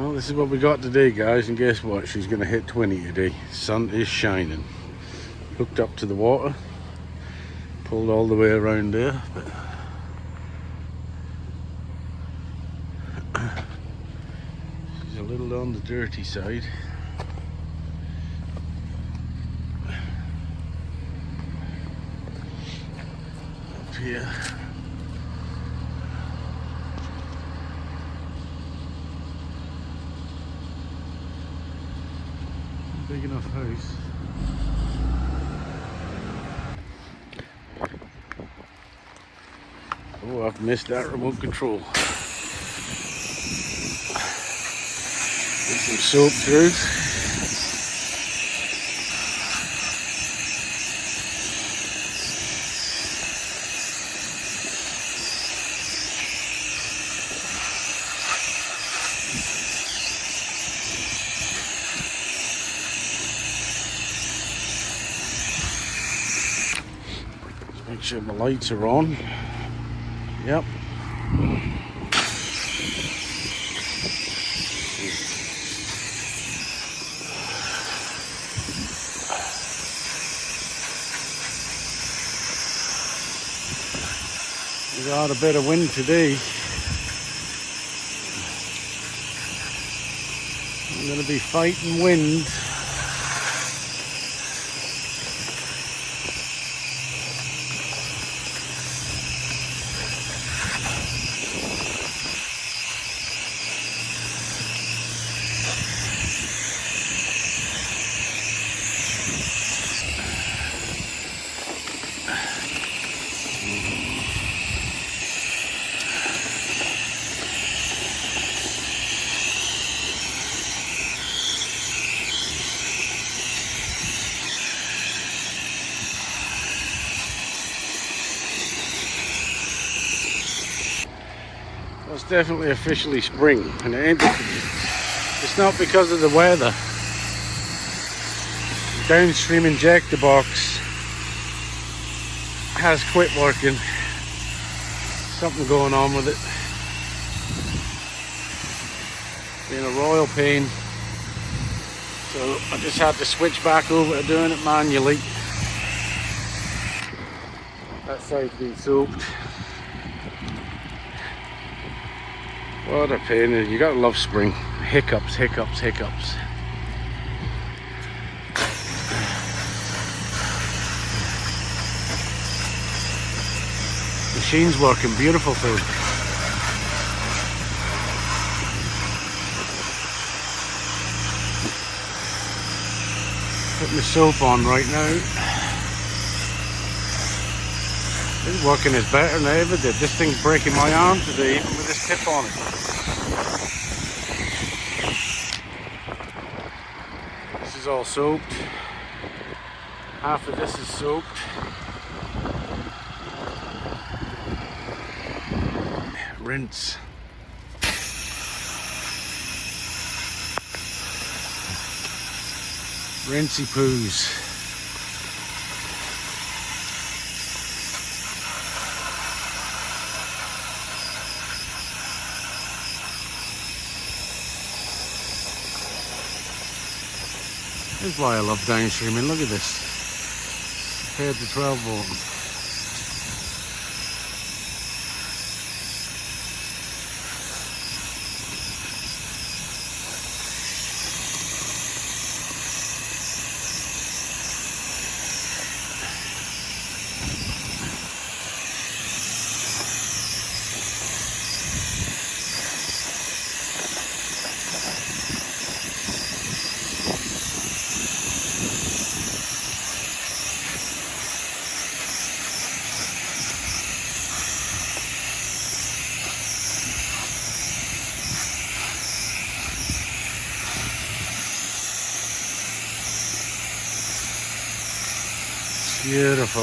Well, this is what we got today, guys, and guess what? She's going to hit 20 today. Sun is shining. Hooked up to the water, pulled all the way around there, but she's a little on the dirty side. Up here. Big enough house. Oh, I've missed that remote control. Get some soap through. Make sure my lights are on. Yep. We got a bit of wind today. I'm going to be fighting wind. Well, it's definitely officially spring, and it ain't. It's not because of the weather. The downstream injector box has quit working. Something going on with it. Being a royal pain. So I just had to switch back over to doing it manually. That side's been soaked. What a pain. You gotta love spring. Hiccups, hiccups, hiccups. Machine's working beautiful too. Putting the soap on right now. It's working is better than I ever did. This thing's breaking my arm today, even with this tip on it. This is all soaked. Half of this is soaked. Rinse. Rinsey poos. This is why I love downstreaming. Look at this. Compared to 12 volt. Beautiful.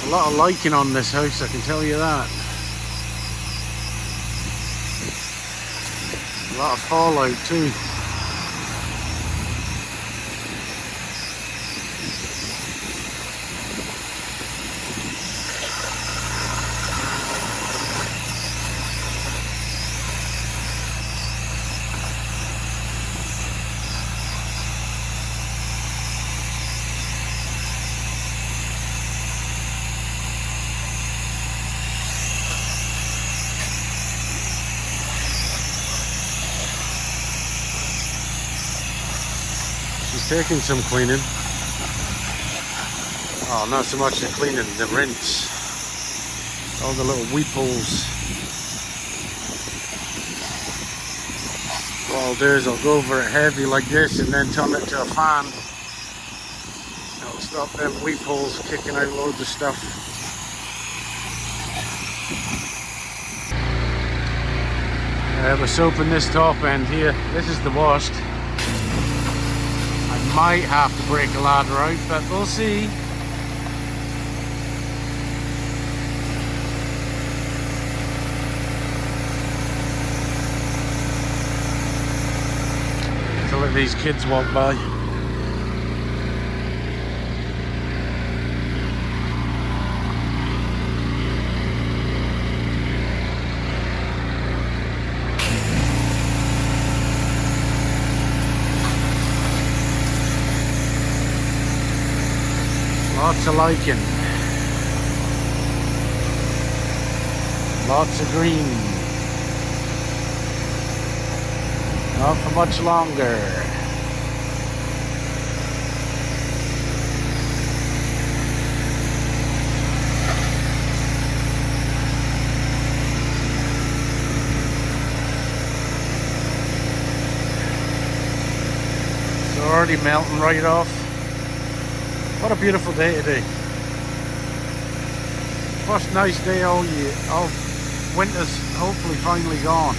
A lot of liking on this house, I can tell you that. A lot of fallout too. She's taking some cleaning. Oh, not so much the cleaning, the rinse. All the little weepholes. What I'll do is I'll go over it heavy like this and then turn it to a fan. It'll stop them weepholes kicking out loads of stuff. We're soaping this top end here. This is the worst. I might have to break a ladder out, but we'll see. To let these kids walk by. Lots of lichen, lots of green, not for much longer. It's already melting right off. What a beautiful day today. First nice day all year. All winter's hopefully finally gone.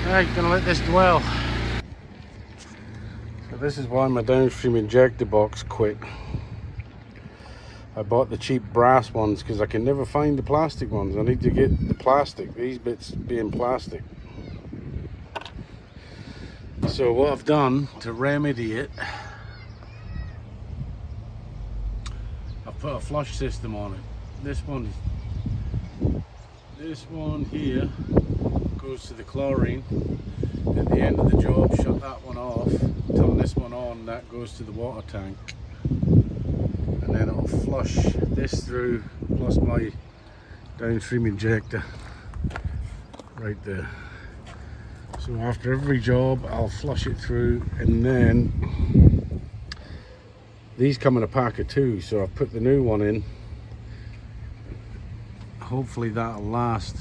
Right, gonna let this dwell. So this is why my downstream injector box quit. I bought the cheap brass ones because I can never find the plastic ones. I need to get the plastic, these bits being plastic. So what I've done to remedy it, I've put a flush system on it. This one here goes to the chlorine. At the end of the job, shut that one off, turn this one on, that goes to the water tank. And then it'll flush this through, plus my downstream injector right there. So after every job I'll flush it through, and then these come in a pack of 2, so I've put the new one in. Hopefully that'll last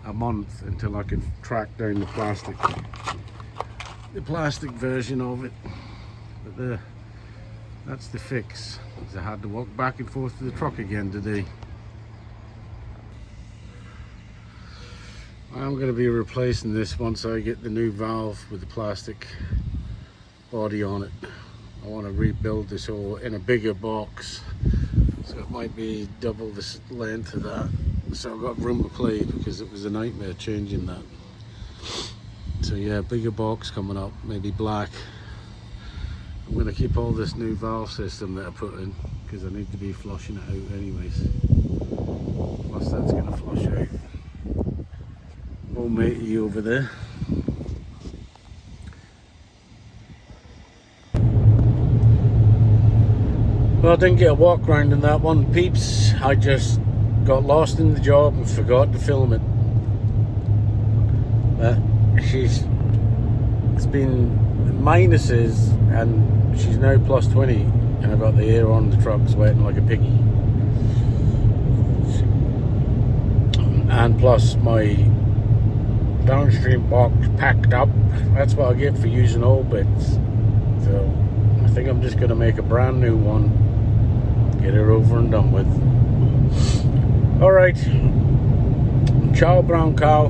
a month until I can track down the plastic version of it. But that's the fix. I had to walk back and forth to the truck again today. I'm going to be replacing this once I get the new valve with the plastic body on it. I want to rebuild this all in a bigger box, so it might be double the length of that. So I've got room to play because it was a nightmare changing that. So yeah, bigger box coming up, maybe black. I'm going to keep all this new valve system that I put in because I need to be flushing it out anyways. Plus that's going to flush out. Old matey over there. Well, I didn't get a walk round in that one, peeps. I just got lost in the job and forgot to film it. But it's been minuses and she's now plus 20, and I've got the air on the truck sweating like a piggy. And plus my downstream box packed up. That's what I get for using old bits. So I think I'm just going to make a brand new one, get it over and done with. Alright, ciao brown cow.